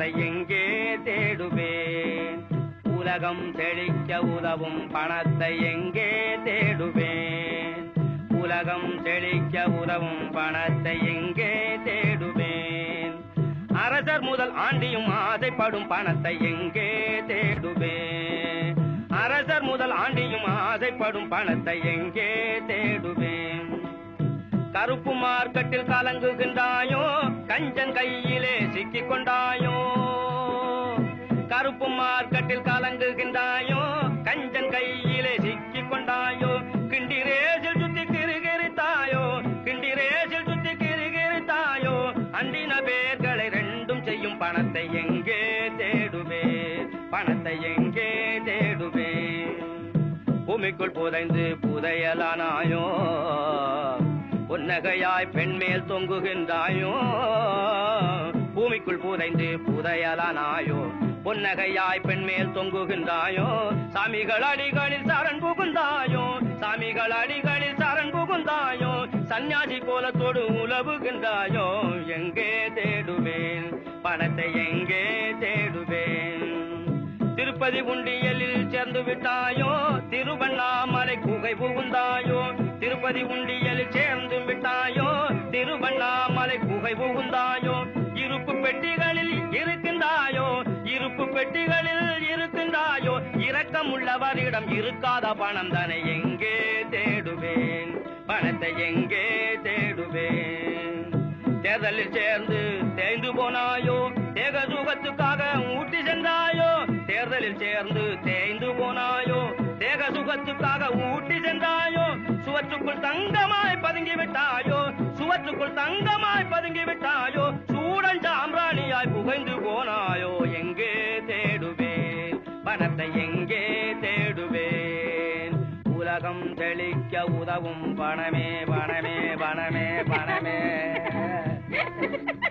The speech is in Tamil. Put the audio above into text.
பணத்தை எங்கே தேடுவேன் உலகம் செழிக்க உதவும் பணத்தை எங்கே தேடுவேன் உலகம் செழிக்க உதவும் பணத்தை எங்கே தேடுவேன் அரசர் முதல் ஆண்டியும் ஆசைப்படும் பணத்தை எங்கே தேடுவேன் அரசர் முதல் ஆண்டியும் ஆசைப்படும் பணத்தை எங்கே தேடுவேன் கருப்பு மார்க்கெட்டில் கலங்குகின்றாயோ கஞ்சன் கையிலே சிக்கிக் கொண்டாயோ கருப்பு மார்க்கெட்டில் கலங்குகின்றாயோ கஞ்சன் கையிலே சிக்கிக் கொண்டாயோ கிண்டி ரேசில் சுத்தி கிருகிருத்தாயோ கிண்டி ரேசில் சுத்தி கிருகிருத்தாயோ அண்டின பேர்களை ரெண்டும் செய்யும் பணத்தை எங்கே தேடுவேன் பணத்தை எங்கே தேடுவேன் பூமிக்குள் புதைந்து புதையலானாயோ பொன்னகையாய் பெண்மேல் தொங்குகின்றாயோ பூமிக்குள் புதைந்து புதையலானாயோ பொன்னகையாய் பெண்மேல் தொங்குகின்றாயோ சாமிகள் அடிகளில் சரண் புகுந்தாயோ சாமிகள் அடிகளில் சரண் புகுந்தாயோ சன்னியாசி கோலத்தோடு உலவுகின்றாயோ எங்கே தேடுவேன் பணத்தை எங்கே தேடுவேன் திருப்பதி உண்டியலில் சேர்ந்து விட்டாயோ திருவண்ணாமலை குகை புகுந்தாயோ திருப்பதி உண்டியலில் சேர்ந்து விட்டாயோ திருவண்ணாமலை குகை புகுந்தாயோ இருப்பு பெட்டிகளில் இருக்கின்றாயோ இருப்பு பெட்டிகளில் இருக்கின்றாயோ இரக்கமுள்ளவரிடம் இருக்காத பணம் தானே எங்கே தேடுவேன் பணத்தை எங்கே தேடுவேன் தேர்தலில் சேர்ந்து தேய்ந்து போனாயோ தேக சுகத்துக்காக ஊட்டி சென்றாயோ தேர்தலில் சேர்ந்து தேய்ந்து போனாயோ தேக சுகத்துக்காக ஊட்டி சென்றாயோ சுவற்றுக்குள் தங்கமாய் பதுங்கி விட்டாயோ சுவற்றுக்குள் தங்கமாய் பதுங்கி விட்டாயோ சூடன் சாம்ராணியாய் புகைந்து போனாயோ எங்கே தேடுவேன் பணத்தை எங்கே தேடுவேன் உலகம் தெளிக்க உதவும் பணமே பணமே பணமே பணமே